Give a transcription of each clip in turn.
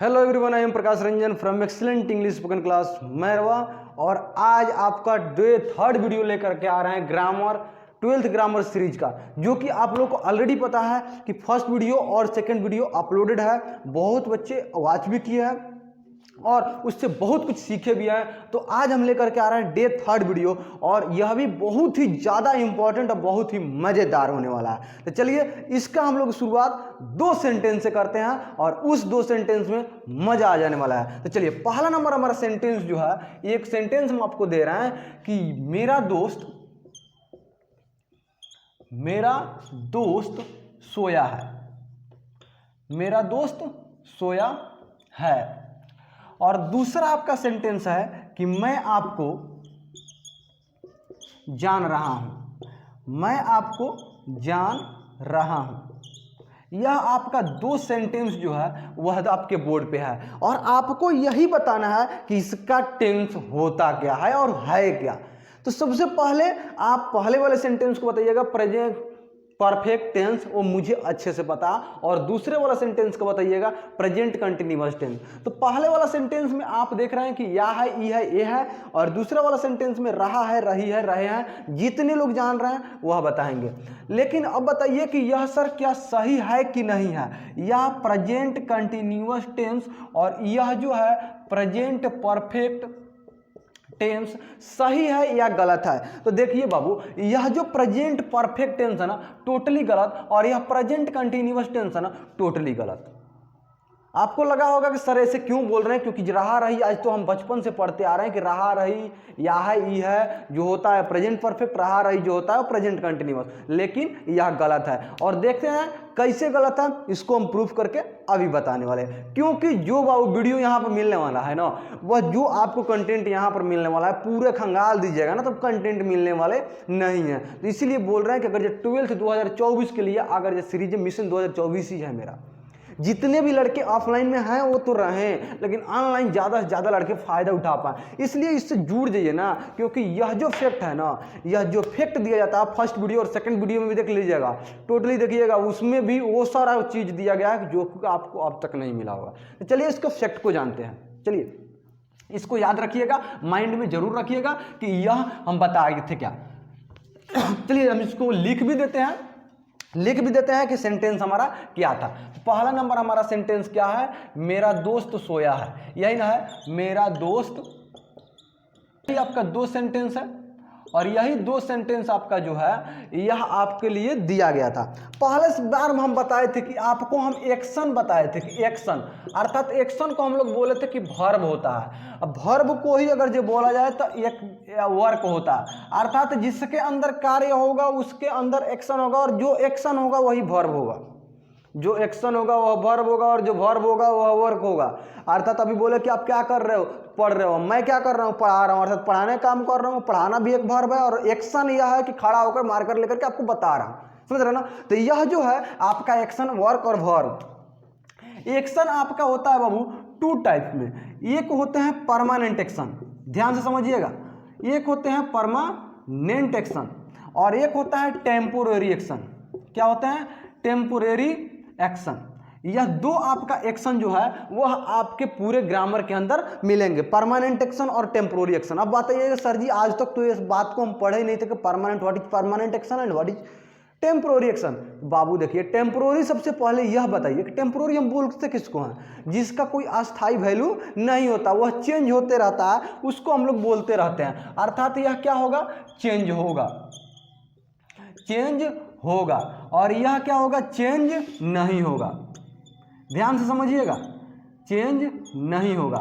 Hello everyone, I am Prakash Ranjan from excellent English spoken class Mairwa. और आज आपका day third video लेकर के आ रहे हैं ग्रामर 12th ग्रामर सीरीज का, जो कि आप लोगों को ऑलरेडी पता है कि फर्स्ट वीडियो और सेकंड वीडियो अपलोडेड है। बहुत बच्चे वॉच भी किए हैं और उससे बहुत कुछ सीखे भी हैं। तो आज हम लेकर के आ रहे हैं डे थर्ड वीडियो, और यह भी बहुत ही ज़्यादा इंपॉर्टेंट और बहुत ही मज़ेदार होने वाला है। तो चलिए इसका हम लोग शुरुआत 2 सेंटेंस से करते हैं और उस 2 सेंटेंस में मज़ा आ जाने वाला है। तो चलिए पहला नंबर हमारा सेंटेंस जो है, एक सेंटेंस हम आपको दे रहे हैं कि मेरा दोस्त सोया है। मेरा दोस्त सोया है। और दूसरा आपका सेंटेंस है कि मैं आपको जान रहा हूं। मैं आपको जान रहा हूं। यह आपका 2 सेंटेंस जो है वह आपके बोर्ड पे है, और आपको यही बताना है कि इसका टेंस होता क्या है और है क्या। तो सबसे पहले आप पहले वाले सेंटेंस को बताइएगा प्रेजेंट परफेक्ट टेंस, वो मुझे अच्छे से पता, और दूसरे वाला सेंटेंस को बताइएगा प्रेजेंट कंटिन्यूअस टेंस। तो पहले वाला सेंटेंस में आप देख रहे हैं कि या है, ई है, ए है, और दूसरे वाला सेंटेंस में रहा है, रही है, रहे हैं। जितने लोग जान रहे हैं वह बताएंगे। लेकिन अब बताइए कि यह सर क्या सही है कि नहीं है। यह प्रेजेंट कंटिन्यूअस टेंस और यह जो है प्रेजेंट परफेक्ट टेंस सही है या गलत है। तो देखिए बाबू, यह जो प्रेजेंट परफेक्ट टेंस है ना टोटली गलत, और यह प्रेजेंट कंटिन्यूअस टेंस है ना टोटली गलत। आपको लगा होगा कि सर ऐसे क्यों बोल रहे हैं, क्योंकि रहा रही आज तो हम बचपन से पढ़ते आ रहे हैं कि रहा रही, या है, ई है जो होता है प्रेजेंट परफेक्ट, रहा रही जो होता है प्रेजेंट कंटिन्यूअस। लेकिन यह गलत है, और देखते हैं कैसे गलत है, इसको हम प्रूफ करके अभी बताने वाले हैं। क्योंकि जो वीडियो यहाँ पर मिलने वाला है ना, वह जो आपको कंटेंट यहाँ पर मिलने वाला है पूरे खंगाल दीजिएगा ना, तो कंटेंट मिलने वाले नहीं है। तो इसीलिए बोल रहे हैं कि अगर ये 12th 2024 के लिए अगर ये सीरीज मिशन 2024 ही है मेरा, जितने भी लड़के ऑफलाइन में हैं वो तो रहें, लेकिन ऑनलाइन ज़्यादा से ज़्यादा लड़के फ़ायदा उठा पाएँ, इसलिए इससे जुड़ जाइए ना। क्योंकि यह जो फैक्ट है ना, यह जो फैक्ट दिया जाता है फर्स्ट वीडियो और सेकंड वीडियो में भी देख लीजिएगा, टोटली देखिएगा, उसमें भी वो सारा चीज़ दिया गया है जो आपको अब तक नहीं मिला होगा। तो चलिए इसको फैक्ट को जानते हैं। चलिए इसको याद रखिएगा, माइंड में जरूर रखिएगा कि यह हम बताए थे क्या। चलिए हम इसको लिख भी देते हैं कि सेंटेंस हमारा क्या था। पहला नंबर हमारा सेंटेंस क्या है, मेरा दोस्त सोया है, यही ना है, मेरा दोस्त। ये आपका 2 सेंटेंस है, और यही 2 सेंटेंस आपका जो है यह आपके लिए दिया गया था। पहले बार हम बताए थे कि आपको हम एक्शन बताए थे कि एक्शन, अर्थात एक्शन को हम लोग बोले थे कि वर्ब होता है। अब वर्ब को ही अगर जो बोला जाए तो एक वर्क होता है, अर्थात जिसके अंदर कार्य होगा उसके अंदर एक्शन होगा, और जो एक्शन होगा वही वर्ब होगा। जो एक्शन होगा वह वर्ब होगा, और जो वर्ब होगा वह वर्क होगा। अर्थात अभी बोले कि आप क्या कर रहे हो, पढ़ रहे हो, मैं क्या कर रहा हूँ, पढ़ा रहा हूँ, अर्थात पढ़ाने का काम कर रहा हूँ। पढ़ाना भी एक वर्ब है, और एक्शन यह है कि खड़ा होकर मार्कर लेकर के आपको बता रहा हूँ, समझ रहे ना। तो यह जो है आपका एक्शन, वर्क और वर्ब। एक्शन आपका होता है बाबू 2 टाइप में। एक होते हैं परमानेंट एक्शन, ध्यान से समझिएगा, एक होते हैं परमानेंट एक्शन, और एक होता है टेम्पोरेरी एक्शन। क्या होते हैं? Temporary action. यह 2 आपका एक्शन जो है वह आपके पूरे ग्रामर के अंदर मिलेंगे, परमानेंट एक्शन और टेम्पोररी एक्शन। अब बताइएगा सर जी आज तक तो इस बात को हम पढ़े ही नहीं थे कि permanent, what is permanent action and what is temporary action. बाबू देखिए, टेम्पोररी सबसे पहले यह बताइए कि टेम्पोररी हम बोलते किसको हैं, जिसका कोई अस्थायी वैल्यू नहीं होता, वह चेंज होते रहता है, उसको हम लोग बोलते रहते हैं। अर्थात यह क्या होगा, चेंज होगा, चेंज होगा, और यह क्या होगा, चेंज नहीं होगा। ध्यान से समझिएगा, चेंज नहीं होगा।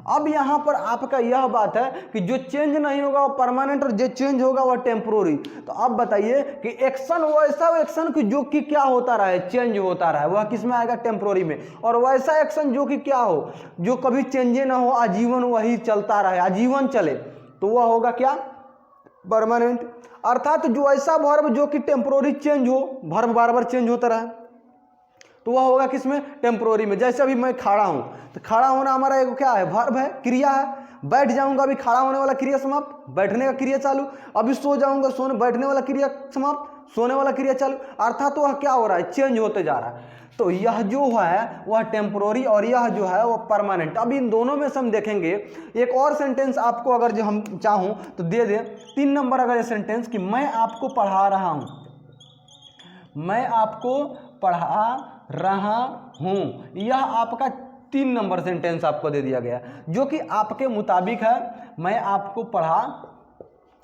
अब यहाँ पर आपका यह बात है कि जो चेंज नहीं होगा वो परमानेंट, और जो चेंज होगा वह टेम्पोररी। तो अब बताइए कि एक्शन, वैसा एक्शन कि जो कि क्या होता रहे, चेंज होता रहे, वह किस में आएगा, टेम्पोररी में। और वैसा एक्शन जो कि क्या हो, जो कभी चेंजे ना हो, आजीवन वही चलता रहे, आजीवन चले, तो वह होगा क्या, परमानेंट। अर्थात जो ऐसा वर्ब जो कि टेम्पोररी चेंज हो, वर्ब बार बार चेंज होता रहे, तो वह होगा किसमें, टेम्पोररी में। जैसे अभी मैं खड़ा हूं, तो खड़ा होना हमारा एक क्या है, वर्ब है, क्रिया है। बैठ जाऊंगा, अभी खड़ा होने वाला क्रिया समाप्त, बैठने का क्रिया चालू। अभी सो जाऊंगा, सोने बैठने वाला क्रिया समाप्त, सोने वाला क्रिया चालू। अर्थात वह क्या हो रहा है, चेंज होते जा रहा है। तो यह जो है वह टेम्पोररी और यह जो है वह परमानेंट। अब इन दोनों में से हम देखेंगे एक और सेंटेंस आपको अगर जो हम चाहूँ तो दे दें 3 नंबर अगर ये सेंटेंस कि मैं आपको पढ़ा रहा हूँ, मैं आपको पढ़ा रहा हूँ, यह आपका 3 नंबर सेंटेंस आपको दे दिया गया जो कि आपके मुताबिक है मैं आपको पढ़ा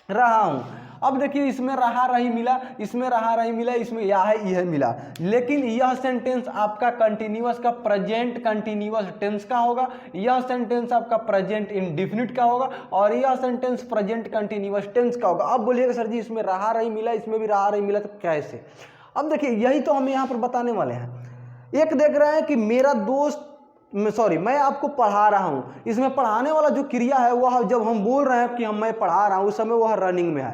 रहा हूँ। अब देखिए इसमें रहा रही मिला, इसमें रहा रही मिला, इसमें या है यह मिला, लेकिन यह सेंटेंस आपका कंटिन्यूअस का प्रेजेंट कंटिन्यूअस टेंस का होगा, यह सेंटेंस आपका प्रेजेंट इंडेफिनिट का होगा और यह सेंटेंस प्रेजेंट कंटिन्यूअस टेंस का होगा। अब बोलिएगा सर जी इसमें रहा रही मिला, इसमें भी रहा रही मिला, तो कैसे? अब देखिए यही तो हम यहाँ पर बताने वाले हैं। एक देख रहे हैं कि मेरा दोस्त मैं आपको पढ़ा रहा हूँ, इसमें पढ़ाने वाला जो क्रिया है वह जब हम बोल रहे हैं कि मैं पढ़ा रहा हूँ उस समय वह रनिंग में है,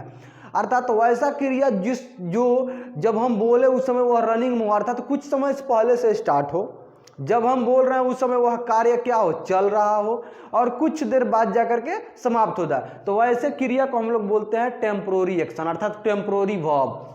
अर्थात तो वैसा क्रिया जब हम बोले उस समय वह रनिंग में हो, अर्थात तो कुछ समय से पहले से स्टार्ट हो, जब हम बोल रहे हैं उस समय वह कार्य क्या हो, चल रहा हो और कुछ देर बाद जाकर के समाप्त हो जाए, तो वैसे क्रिया को हम लोग बोलते हैं टेम्पोररी एक्शन अर्थात टेम्पोररी वर्ब।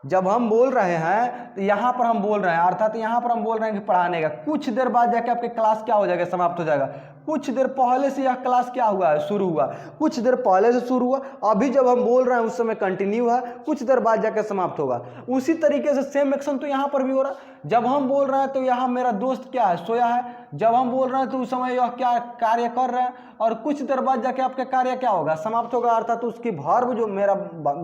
जब हम बोल रहे हैं तो यहाँ पर हम बोल रहे हैं, अर्थात यहाँ पर हम बोल रहे हैं कि पढ़ाने का, कुछ देर बाद जाके आपके क्लास क्या हो जाएगा, समाप्त हो जाएगा। कुछ देर पहले से यह क्लास क्या हुआ है, शुरू हुआ, कुछ देर पहले से शुरू हुआ, अभी जब हम बोल रहे हैं उस समय कंटिन्यू है, कुछ देर बाद जाकर समाप्त होगा। उसी तरीके से सेम एक्शन तो यहाँ पर भी हो रहा है। जब हम बोल रहे हैं तो यहाँ मेरा दोस्त क्या है, सोया है, जब हम बोल रहे हैं तो उस समय यह क्या कार्य कर रहा है और कुछ देर बाद जाके आपका कार्य क्या होगा, समाप्त होगा, अर्थात तो उसकी वर्ब जो मेरा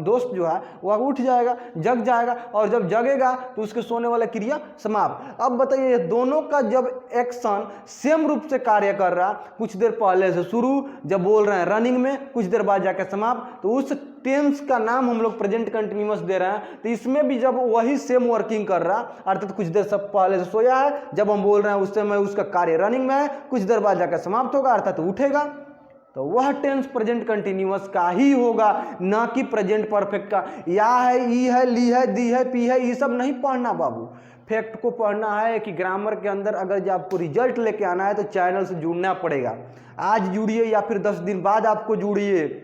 दोस्त जो है वह उठ जाएगा, जग जाएगा और जब जगेगा तो उसके सोने वाला क्रिया समाप्त। अब बताइए दोनों का जब एक्शन सेम रूप से कार्य कर रहा, कुछ देर पहले से शुरू, जब बोल रहे हैं रनिंग में, कुछ देर बाद जाके समाप्त, तो उस टेंस का नाम हम लोग प्रेजेंट कंटिन्यूअस दे रहे हैं। तो इसमें भी जब वही सेम वर्किंग कर रहा, अर्थात कुछ देर सब पहले से सोया है, जब हम बोल रहे हैं उस समय उसका कार्य रनिंग में है, कुछ देर बाद जाकर समाप्त होगा, अर्थात उठेगा, तो वह टेंस प्रेजेंट कंटिन्यूअस का ही होगा, ना कि प्रेजेंट परफेक्ट का। या है, ई है, ली है, दी है, पी है, ये सब नहीं पढ़ना बाबू। फैक्ट को पढ़ना है कि ग्रामर के अंदर अगर जब आपको रिजल्ट लेके आना है तो चैनल से जुड़ना पड़ेगा। आज जुड़िए या फिर 10 दिन बाद आपको जुड़िए,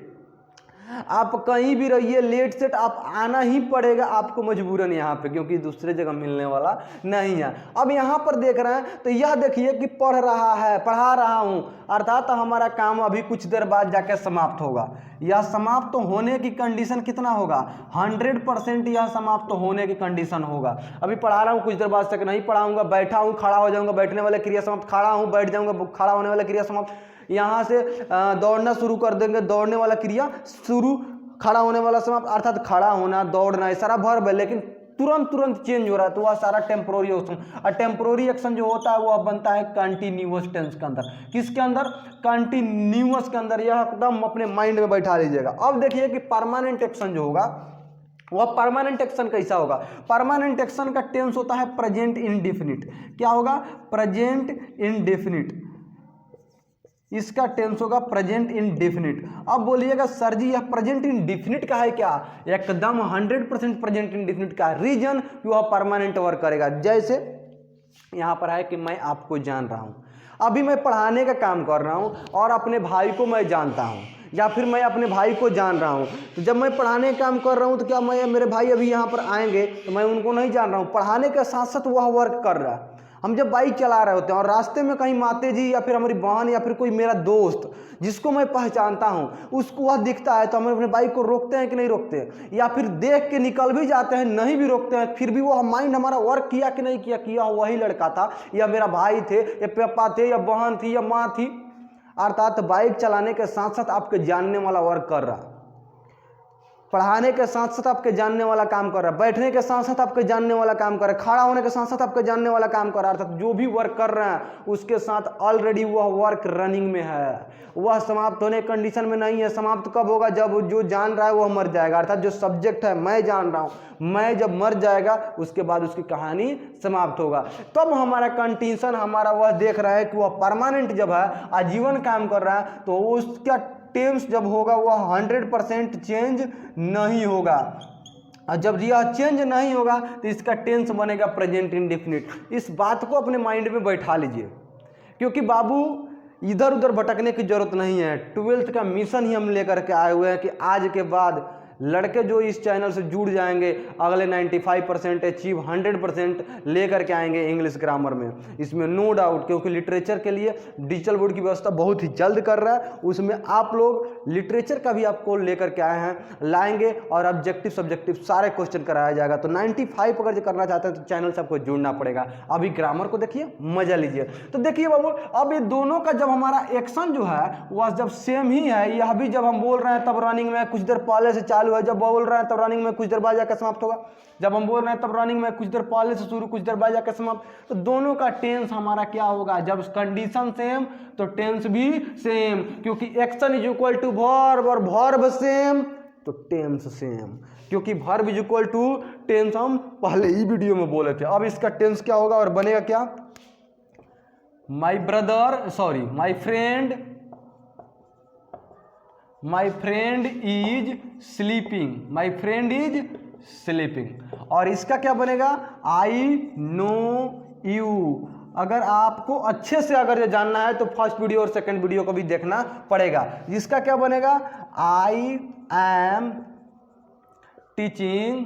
आप कहीं भी रहिए, लेट सेट आप आना ही पड़ेगा आपको मजबूरन यहाँ पे, क्योंकि दूसरे जगह मिलने वाला नहीं है। अब यहाँ पर देख रहे हैं तो यह देखिए कि पढ़ रहा है, पढ़ा रहा हूँ, अर्थात हमारा काम अभी कुछ देर बाद जाकर समाप्त होगा। यह समाप्त तो होने की कंडीशन कितना होगा, 100% यह समाप्त तो होने की कंडीशन होगा। अभी पढ़ा रहा हूँ, कुछ देर बाद तक नहीं पढ़ाऊंगा, बैठा हूँ, खड़ा हो जाऊंगा, बैठने वाला क्रिया समाप्त, खड़ा हूँ, बैठ जाऊंगा, खड़ा होने वाला क्रिया समाप्त, यहाँ से दौड़ना शुरू कर देंगे, दौड़ने वाला क्रिया शुरू, खड़ा होने वाला समाप्त, अर्थात खड़ा होना, दौड़ना, ये सारा वर्ब है, लेकिन तुरंत चेंज हो रहा है, तो वह सारा टेम्पोररी एक्शन। और टेम्पोररी एक्शन जो होता है वह बनता है कंटिन्यूअस टेंस के अंदर। किसके अंदर, कंटिन्यूअस के अंदर। यह एकदम अपने माइंड में बैठा लीजिएगा। अब देखिए कि परमानेंट एक्शन जो होगा वह परमानेंट एक्शन कैसा होगा। परमानेंट एक्शन का टेंस होता है प्रेजेंट इंडेफिनिट। क्या होगा, प्रेजेंट इंडेफिनिट, इसका टेंस होगा प्रेजेंट इंडेफिनिट। अब बोलिएगा सर जी यह प्रेजेंट इंडेफिनिट का है क्या, एकदम 100% प्रेजेंट इंडेफिनिट का। रीजन वह परमानेंट वर्क करेगा। जैसे यहाँ पर है कि मैं आपको जान रहा हूँ, अभी मैं पढ़ाने का काम कर रहा हूँ और अपने भाई को मैं जानता हूँ, या फिर मैं अपने भाई को जान रहा हूँ। तो जब मैं पढ़ाने का काम कर रहा हूँ तो क्या मेरे भाई अभी यहाँ पर आएंगे तो मैं उनको नहीं जान रहा हूँ। पढ़ाने के साथ साथ वह वर्क कर रहा है। हम जब बाइक चला रहे होते हैं और रास्ते में कहीं माते जी या फिर हमारी बहन या फिर कोई मेरा दोस्त जिसको मैं पहचानता हूँ उसको वह दिखता है तो हम अपने बाइक को रोकते हैं कि नहीं रोकते, या फिर देख के निकल भी जाते हैं, नहीं भी रोकते हैं, फिर भी वह माइंड हमारा वर्क किया कि नहीं किया वही लड़का था या मेरा भाई थे या पापा थे या बहन थी या माँ थी। अर्थात बाइक चलाने के साथ साथ आपके जानने वाला वर्क कर रहा, पढ़ाने के साथ साथ आपके जानने वाला काम कर रहा है, बैठने के साथ साथ आपके जानने वाला काम कर रहा है, खड़ा होने के साथ साथ आपके जानने वाला काम कर रहा है। अर्थात जो भी वर्क कर रहे हैं उसके साथ ऑलरेडी वह वर्क रनिंग में है, वह समाप्त होने कंडीशन में नहीं है। समाप्त कब होगा, जब जो जान रहा है वह मर जाएगा। अर्थात जो सब्जेक्ट है मैं जान रहा हूँ, मैं जब मर जाएगा उसके बाद उसकी कहानी समाप्त होगा। तब हमारा कंडीशन हमारा वह देख रहा है कि वह परमानेंट जब है, आजीवन काम कर रहा है, तो उसका टेंस जब होगा वह 100% चेंज नहीं होगा। और जब यह चेंज नहीं होगा तो इसका टेंस बनेगा प्रेजेंट इंडेफिनिट। इस बात को अपने माइंड में बैठा लीजिए, क्योंकि बाबू इधर उधर भटकने की जरूरत नहीं है। 12th का मिशन ही हम लेकर के आए हुए हैं कि आज के बाद लड़के जो इस चैनल से जुड़ जाएंगे अगले 95% अचीव 100% लेकर के आएंगे इंग्लिश ग्रामर में, इसमें नो डाउट, क्योंकि लिटरेचर के लिए डिजिटल बोर्ड की व्यवस्था बहुत ही जल्द कर रहा है। उसमें आप लोग लिटरेचर का भी आपको लेकर के आए हैं, लाएंगे और ऑब्जेक्टिव सब्जेक्टिव सारे क्वेश्चन कराया जाएगा। तो 95 अगर जो करना चाहते हैं तो चैनल से आपको जुड़ना पड़ेगा। अभी ग्रामर को देखिए, मजा लीजिए। तो देखिए बाबू, अब ये दोनों का जब हमारा एक्शन जो है वह जब सेम ही है, यह भी जब हम बोल रहे हैं तब रनिंग में कुछ देर पहले से चालू है, जब बोल रहे हैं तब रनिंग में कुछ देर बाद जाकर समाप्त होगा, जब हम बोल रहे हैं तब रनिंग में कुछ देर पहले से शुरू कुछ देर बाद जाकर समाप्त। तो दोनों का टेंस हमारा क्या होगा, जब कंडीशन सेम तो टेंस भी सेम, क्योंकि action is equal to verb और वर्ब सेम तो टेंस सेम, क्योंकि verb is equal to tense हम पहले ही वीडियो में बोले थे। अब इसका टेंस क्या होगा और बनेगा क्या, माई फ्रेंड इज स्लीपिंग। और इसका क्या बनेगा, आई नो यू। अगर आपको अच्छे से अगर ये जानना है तो फर्स्ट वीडियो और सेकंड वीडियो को भी देखना पड़ेगा। इसका क्या बनेगा, I am teaching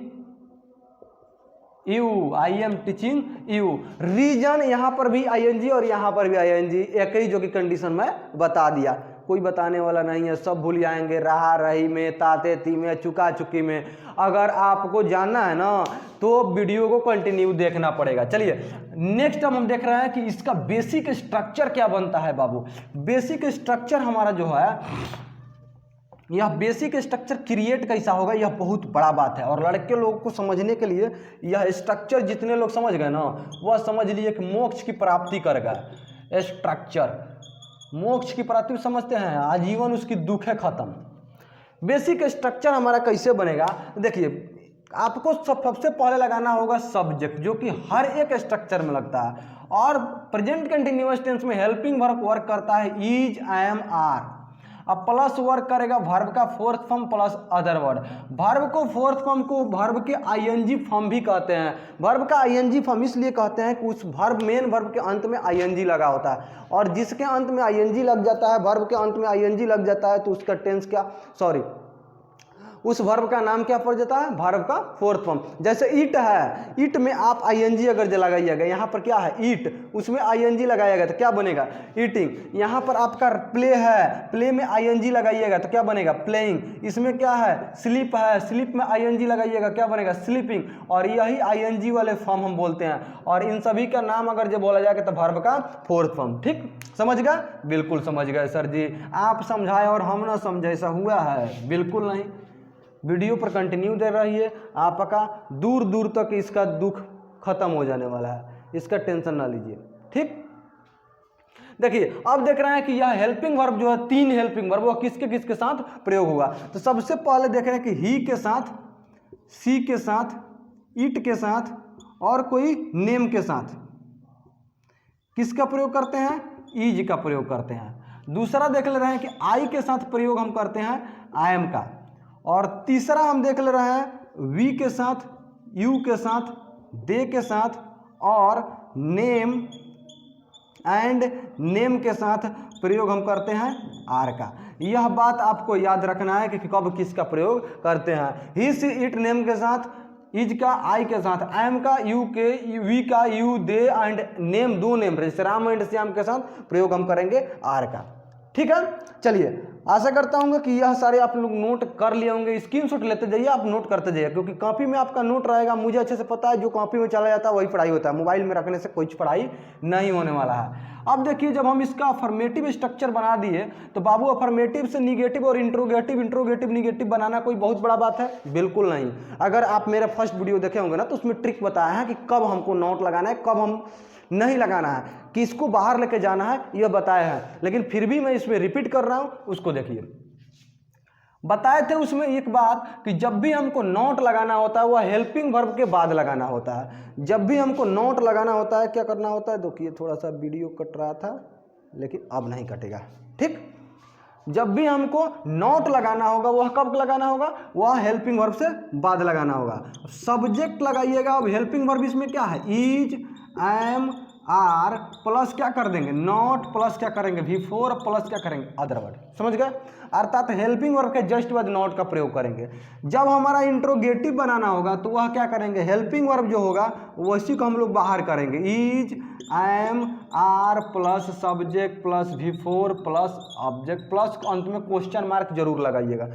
you. Reason यहां पर भी आईएनजी और यहां पर भी आईएनजी, एक ही जो कि कंडीशन में बता दिया, कोई बताने वाला नहीं है, सब भूल जाएंगे रहा रही में, ताते ती में, चुका चुकी में। अगर आपको जानना है ना तो वीडियो को कंटिन्यू देखना पड़ेगा। चलिए नेक्स्ट हम देख रहे हैं कि इसका बेसिक स्ट्रक्चर क्या बनता है बाबू। बेसिक स्ट्रक्चर हमारा जो है, यह बेसिक स्ट्रक्चर क्रिएट कैसा होगा, यह बहुत बड़ा बात है। और लड़के लोगों को समझने के लिए यह स्ट्रक्चर जितने लोग समझ गए ना, वह समझ लिए कि मोक्ष की प्राप्ति करेगा। स्ट्रक्चर मोक्ष की प्राप्ति समझते हैं, आजीवन उसकी दुख है खत्म। बेसिक स्ट्रक्चर हमारा कैसे बनेगा, देखिए आपको सबसे पहले लगाना होगा सब्जेक्ट, जो कि हर एक स्ट्रक्चर में लगता है। और प्रेजेंट कंटिन्यूअस टेंस में हेल्पिंग वर्ब वर्क करता है इज, एम, आर। अब प्लस वर्क करेगा वर्ब का fourth form plus other word. Verb को फोर्थ फॉर्म को वर्ब के आईएनजी फॉर्म भी कहते हैं। वर्ब का आईएनजी फॉर्म इसलिए कहते हैं कि उस वर्ब मेन वर्ब के अंत में आईएनजी लगा होता है, और जिसके अंत में आईएनजी लग जाता है, वर्ब के अंत में आईएनजी लग जाता है, तो उसका टेंस क्या, उस वर्ब का नाम क्या पड़ जाता है, वर्ब का फोर्थ फॉर्म। जैसे ईट है, ईट में आप आईएनजी अगर लगाइएगा, यहाँ पर क्या है ईट, उसमें आईएनजी लगाइएगा तो क्या बनेगा, ईटिंग। यहाँ पर आपका प्ले है, प्ले में आईएनजी लगाइएगा तो क्या बनेगा, प्लेइंग। इसमें क्या है, स्लीप है, स्लीप में आईएनजी लगाइएगा क्या बनेगा, स्लीपिंग। और यही आईएनजी वाले फॉर्म हम बोलते हैं। और इन सभी का नाम अगर जो बोला जाएगा तो वर्ब का फोर्थ फॉर्म। ठीक समझ गए, बिल्कुल समझ गए सर जी, आप समझाए और हम ना समझे, ऐसा हुआ है, बिल्कुल नहीं। वीडियो पर कंटिन्यू दे रहिए, आपका दूर दूर तक इसका दुख खत्म हो जाने वाला है, इसका टेंशन ना लीजिए। ठीक, देखिए अब देख रहे हैं कि यह हेल्पिंग वर्ब जो है, 3 हेल्पिंग वर्ब, वो किसके किसके साथ प्रयोग होगा। तो सबसे पहले देख रहे हैं कि ही के साथ, सी के साथ, इट के साथ और कोई नेम के साथ किसका प्रयोग करते हैं, इज का प्रयोग करते हैं। दूसरा देख ले रहे हैं कि आई के साथ प्रयोग हम करते हैं आई एम का। और तीसरा हम देख ले रहे हैं वी के साथ, यू के साथ, दे के साथ और नेम एंड नेम के साथ प्रयोग हम करते हैं आर का। यह बात आपको याद रखना है कि कब किसका प्रयोग करते हैं। ही, सी, इट नेम के साथ, इज का आई के साथ, एम का यू के, वी का you, they and name, 2 name जैसे राम एंड श्याम के साथ प्रयोग हम करेंगे आर का। ठीक है, चलिए आशा करता हूँ कि यह सारे आप लोग नोट कर लिए होंगे। स्क्रीनशॉट लेते जाइए, आप नोट करते जाइए, क्योंकि कॉपी में आपका नोट रहेगा। मुझे अच्छे से पता है जो कॉपी में चला जाता है वही पढ़ाई होता है, मोबाइल में रखने से कोई पढ़ाई नहीं होने वाला है। अब देखिए जब हम इसका अफर्मेटिव स्ट्रक्चर बना दिए तो बाबू अफर्मेटिव से निगेटिव और इंट्रोगेटिव, इंट्रोगेटिव निगेटिव बनाना कोई बहुत बड़ा बात है, बिल्कुल नहीं। अगर आप मेरा फर्स्ट वीडियो देखे होंगे ना तो उसमें ट्रिक बताया है कि कब हमको नोट लगाना है, कब हम नहीं लगाना है, किसको बाहर लेके जाना है, यह बताया है। लेकिन फिर भी मैं इसमें रिपीट कर रहा हूं, उसको देखिए। बताए थे उसमें एक बात कि जब भी हमको नोट लगाना होता है वह हेल्पिंग वर्ब के बाद लगाना होता है। जब भी हमको नोट लगाना होता है क्या करना होता है, देखिए थोड़ा सा वीडियो कट रहा था लेकिन अब नहीं कटेगा। ठीक, जब भी हमको नोट लगाना होगा वह कब लगाना होगा, वह हेल्पिंग वर्ब से बाद लगाना होगा। सब्जेक्ट लगाइएगा। अब हेल्पिंग वर्ब इसमें क्या है, इज, एम, आर प्लस क्या कर देंगे, नॉट प्लस क्या करेंगे, V4 प्लस क्या करेंगे, अदर वर्ड। समझ गए? अर्थात हेल्पिंग वर्ब के जस्ट बाद नॉट का प्रयोग करेंगे। जब हमारा इंट्रोगेटिव बनाना होगा तो वह क्या करेंगे, हेल्पिंग वर्ब जो होगा उसी को हम लोग बाहर करेंगे, is, am, are plus subject plus V4 plus object plus अंत में क्वेश्चन मार्क जरूर लगाइएगा,